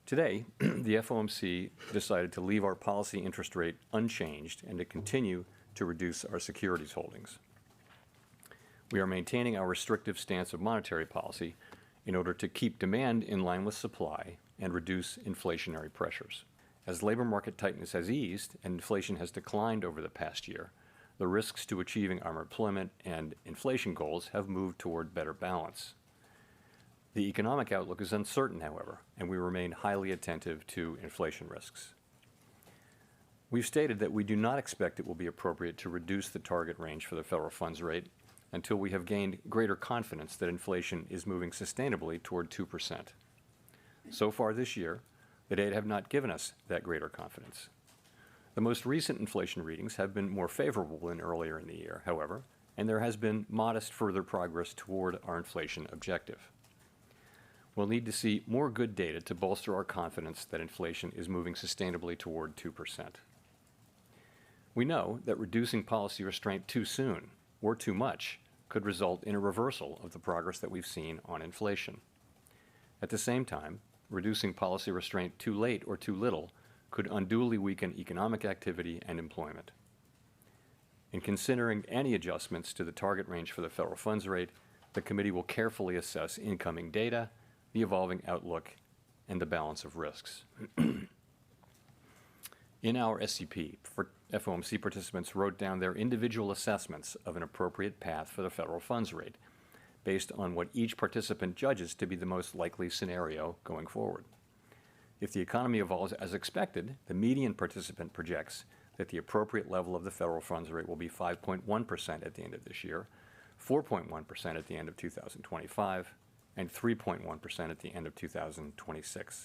Today, the FOMC decided to leave our policy interest rate unchanged and to continue to reduce our securities holdings. We are maintaining our restrictive stance of monetary policy in order to keep demand in line with supply and reduce inflationary pressures. As labor market tightness has eased and inflation has declined over the past year, the risks to achieving our employment and inflation goals have moved toward better balance. The economic outlook is uncertain, however, and we remain highly attentive to inflation risks. We've stated that we do not expect it will be appropriate to reduce the target range for the federal funds rate until we have gained greater confidence that inflation is moving sustainably toward 2%. So far this year, the data have not given us that greater confidence. The most recent inflation readings have been more favorable than earlier in the year, however, and there has been modest further progress toward our inflation objective. We'll need to see more good data to bolster our confidence that inflation is moving sustainably toward 2%. We know that reducing policy restraint too soon or too much could result in a reversal of the progress that we've seen on inflation. At the same time, reducing policy restraint too late or too little could unduly weaken economic activity and employment. In considering any adjustments to the target range for the federal funds rate, the committee will carefully assess incoming data, the evolving outlook, and the balance of risks. In our SCP, FOMC participants wrote down their individual assessments of an appropriate path for the federal funds rate, based on what each participant judges to be the most likely scenario going forward. If the economy evolves as expected, the median participant projects that the appropriate level of the federal funds rate will be 5.1% at the end of this year, 4.1% at the end of 2025, and 3.1% at the end of 2026.